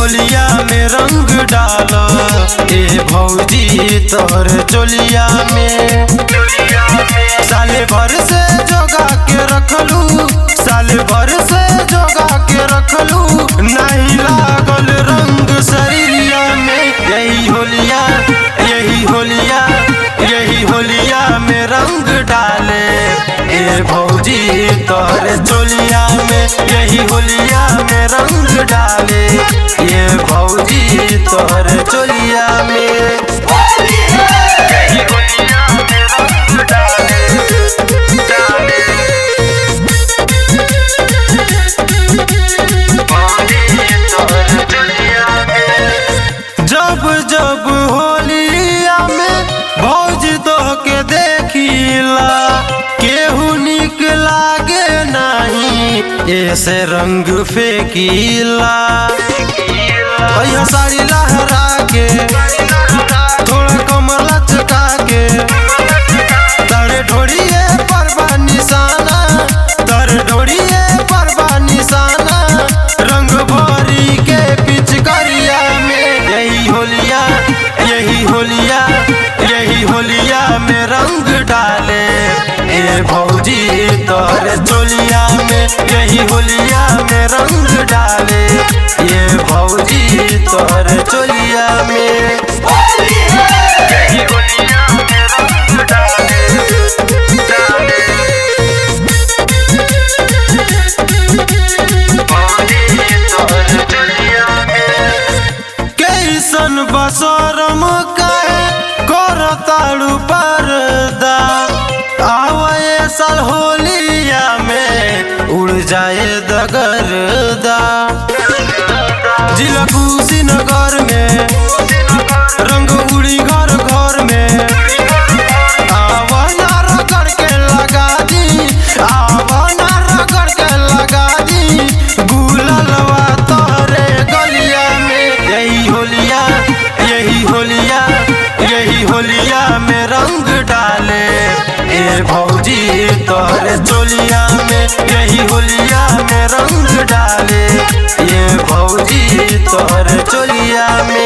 होलिया में रंग डालो ए भौजी तोर चोलिया में। साले भर से जोगा के रखलू, साले भर से जोगा के रखलू, नहीं लागल रंग शरीरिया में। यही होलिया यही होलिया यही होलिया में रंग डाले ए भौजी तोर चोलिया में। यही होलिया में रंग डाले ये भौजी तोर चोलिया में। यही होलिया में रंग डाले जब जब होलिया में भौजी तो के देखिला, केहू निक लागे नहीं ऐसे रंग फेंकीला। भैया साड़ी लहरा के थोड़ा कमर लचका के, तारे ढोड़िए पर बा निशाना, तारे ढोड़िए पर बा निशाना, रंग भरी के पिचकारिया में। यही होलिया यही होलिया यही होलिया में रंग डाले ए भौजी तोर चोलिया में। यही होलिया में रंग डाले ये भौजी तोर चोलिया में। यही होलिया में रंग डाले कैसन बसरम काहे करताड़ू पर्दा, आवे साल होलिया में उड़ जाए दगरदा। जिला कुशीनगर में रंग उड़ी घर घर में, आवना रगड़ के लगा दी, आवना रगड़ के लगा दी, गुलालवा तोरे गलिया में। यही होलिया यही होलिया यही होलिया में रंग डाले ए भौजी तोर चोलिया में। यही होलिया में रंग डाले ये भौजी तोर चोलिया में।